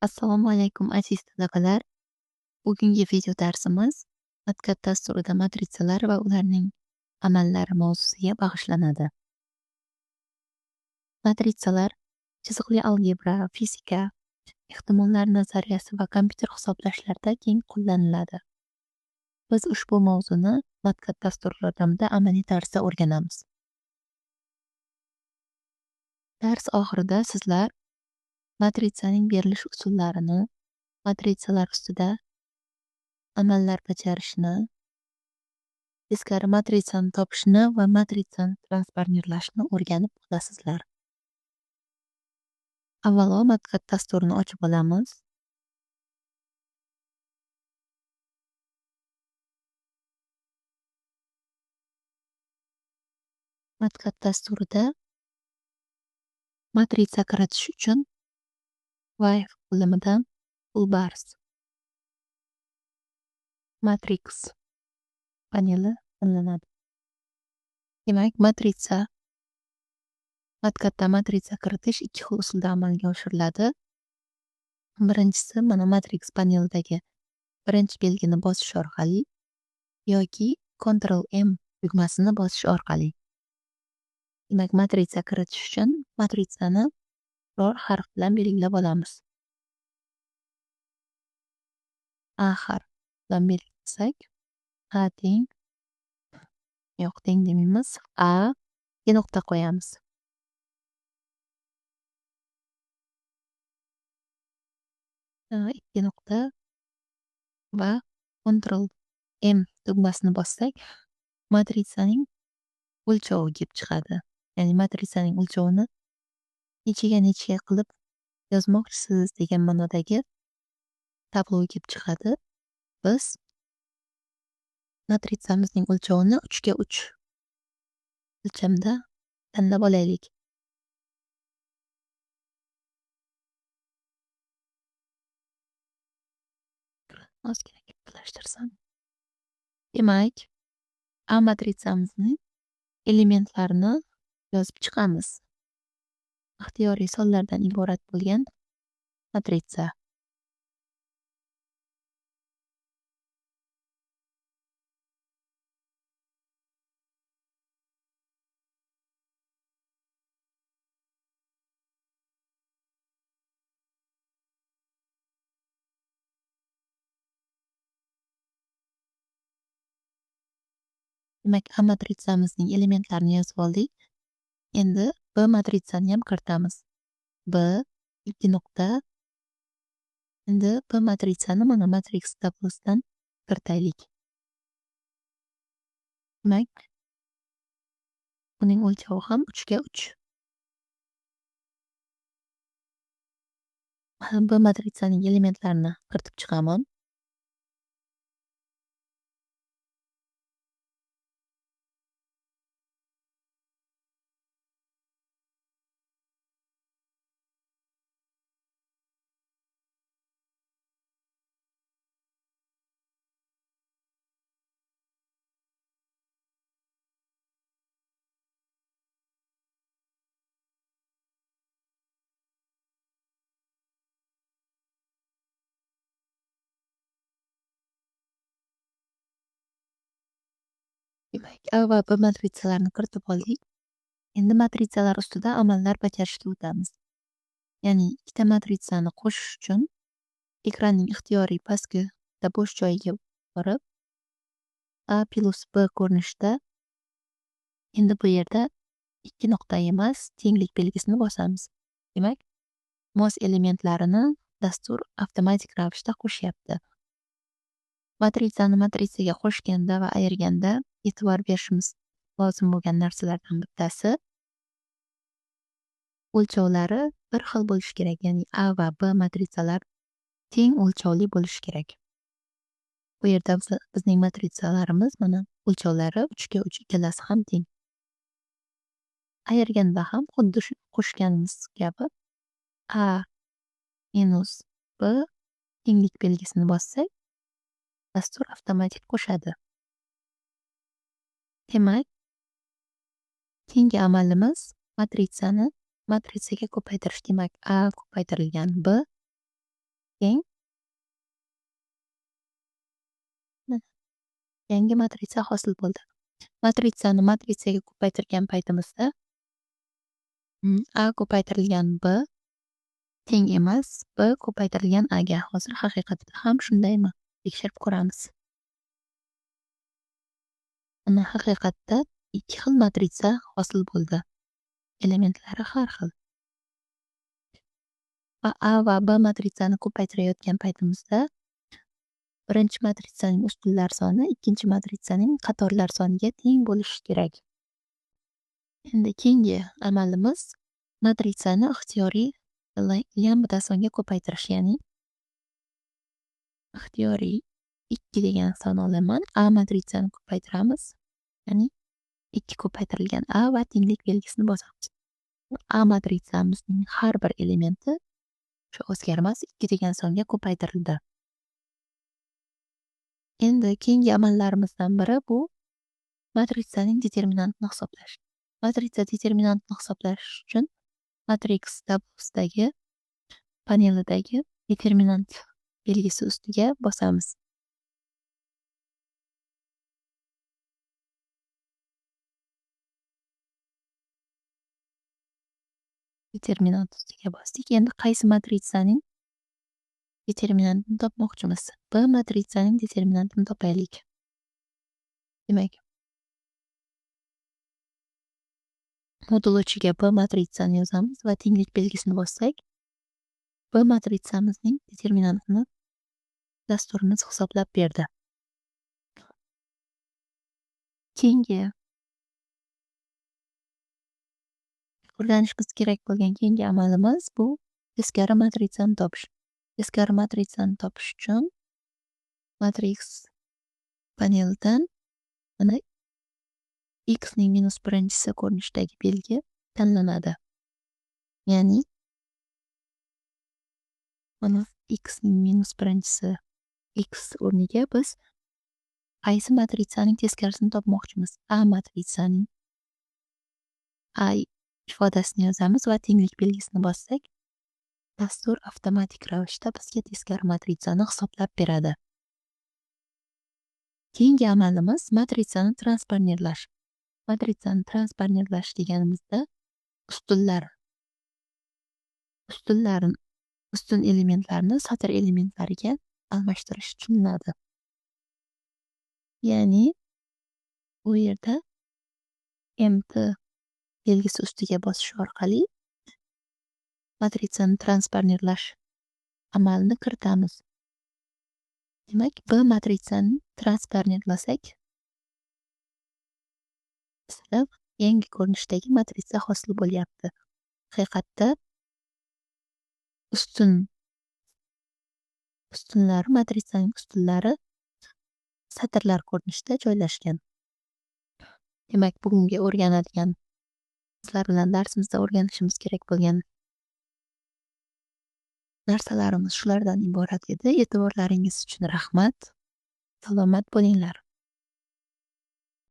Assalomu alaykum aziz talabalar. Bugungi video darsimiz matkat dasturida matritsalar va ularning amallari mavzusiga bag'ishlanadi. Matritsalar chiziqli algebra, fizika, ehtimollar nazariyasi va kompyuter hisoblashlarida keng qo'llaniladi. Biz ushbu mavzuni matkat dasturi yordamida amaliy tarzda o'rganamiz. Dars oxirida sizlar matritsaning berilish usullarini, matritsalar ustida amallar bajarishni, teskari matritsani topishni va matritsani transformirlashni o'rganib olasizlar. Avvalo matkat dasturini ochib olamiz. Matkat dasturida matritsa kiritish uchun Wave bo'limidan Toolbars Matrix paneli tanlanadi. Demak, matkatda matritsa kiritish ikki xil usulda amalga oshiriladi. Birinchisi mana Matrix panelidagi birinchi belgini bosish orqali yoki Ctrl M tugmasini bosish orqali. Demak, matritsa kiritish uchun matritsani biror harf bilan belgilab olamiz. A harf bilan belgilasak, A teng, yo'q teng demaymiz. A ikki nuqta qo'yamiz. Ikki nuqta va Ctrl M tugmasini bossak, matritsaning o'lchovi kelib chiqadi. Ya'ni matritsaning o'lchovini nechaga qilib yozmoqchisiz degan ma'nodagi tablo kelib chiqadi. Biz matritsamizning o'lchovini 3 ga 3 o'lchamda tanlab olaylik. Ozgina kattalashtirsam. Demak, A matritsamizning elementlarini yozib chiqamiz. Ixtiyoriy sonlardan iborat bo'lgan matritsa. Demak, A matritsamizning elementlarini yozib oldik. Endi B matritsani ham kiritamiz. B ikki nuqta. Endi B matritsani mana matrix tablosidan kiritaylik. Demak, uning o'lchovi ham 3 ga 3. B matritsaning elementlarini kiritib chiqaman. Demak, A va B matritsalarni kiritib oldik. Endi matritsalar ustida amallar bajarishga o'tamiz. Ya'ni ikkita matritsani qo'shish uchun ekranning ixtiyoriy pastki bo'sh joyiga borib, A plus B ko'rinishida endi bu yerda ikki nuqta emas, tenglik belgisini bosamiz. Demak, mos elementlarini dastur avtomatik ravishda qo'shyapti. Matritsani matritsaga qo'shganda va ayirganda e'tibor berishimiz lozim bo'lgan narsalardan bittasi o'lchovlari bir xil bo'lishi kerak. Ya'ni A va B matritsalar teng o'lchovli bo'lishi kerak. Bu yerda bizning matritsalarimiz mana o'lchovlari 3 ga 3 ikkalasi ham teng. Ayirganda ham xuddi shu qo'shganimiz kabi A minus B tenglik belgisini bossak, dastur avtomatik qo'shadi. Demak, keyingi amalimiz matritsani matritsaga ko'paytirish. Demak, A ko'paytirilgan B Keyin yangi matritsa hosil bo'ldi. Matritsani matritsaga ko'paytirgan paytimizda A ko'paytirilgan B teng emas B ko'paytirilgan A ga. Hozir haqiqatda ham shundaymi? Tekshirib ko'ramiz. Mana haqiqatda ikki xil matritsa hosil bo'ldi. Elementlari har xil. Va A va B matritsani ko'paytirayotgan paytimizda birinchi matritsaning ustunlar soni ikkinchi matritsaning qatorlar soniga teng bo'lishi kerak. Endi keyingi amalimiz matritsani ixtiyoriy lambda songa ko'paytirish, ya'ni ixtiyoriy 2 degan son olaman. A matritsani ko'paytiramiz. Ya'ni 2 ko'paytirilgan A va tenglik belgisini bosamiz. A matritsamizning har bir elementi shu o'zgarmas 2 degan songa ko'paytirildi. Endi keyingi amallarimizdan biri bu matritsaning determinantini hisoblash. Matritsa determinantini hisoblash uchun matriks tablosidagi panelidagi determinant belgisi ustiga bosamiz. Determinant ustiga bosdik. Endi qaysi matritsaning determinantini topmoqchimiz? B matritsaning determinantini topaylik. Demak, modul ichiga B matritsani yozamiz va tenglik belgisini bossak, B matritsamizning determinantini dasturimiz hisoblab berdi. Keyingi o'rganishimiz kerak bo'lgan keyingi amalimiz bu teskari matritsani topish. Teskari matritsani topish uchun matriks panelidan mana x ning minus birinchisi ko'rinishidagi belgi tanlanadi. Ya'ni mana x ning minus birinchisi x o'rniga biz qaysi matritsaning teskarisini topmoqchimiz? A matritsaning A ifodasini yozamiz va tenglik belgisini bossak, dastur avtomatik ravishda bizga teskari matritsani hisoblab beradi. Keyingi amalimiz matritsani transformirlash. Matritsani transformirlash deganimizda ustun elementlarni satr elementlariga almashtirish tushuniladi. Ya'ni bu yerda mt belgisi ustiga bosish orqali matritsani transformirlash amalini kiritamiz. Demak, B matritsani transformirlasak, bizda yangi ko'rinishdagi matritsa hosil bo'lyapti. Haqiqatda matritsaning ustunlari satrlar ko'rinishida joylashgan. Demak, bugungi o'rganadigan sizlar bilan darsimizda o'rganishimiz kerak bo'lgan narsalarimiz shulardan iborat edi. E'tiborlaringiz uchun rahmat. Salomat bo'linglar.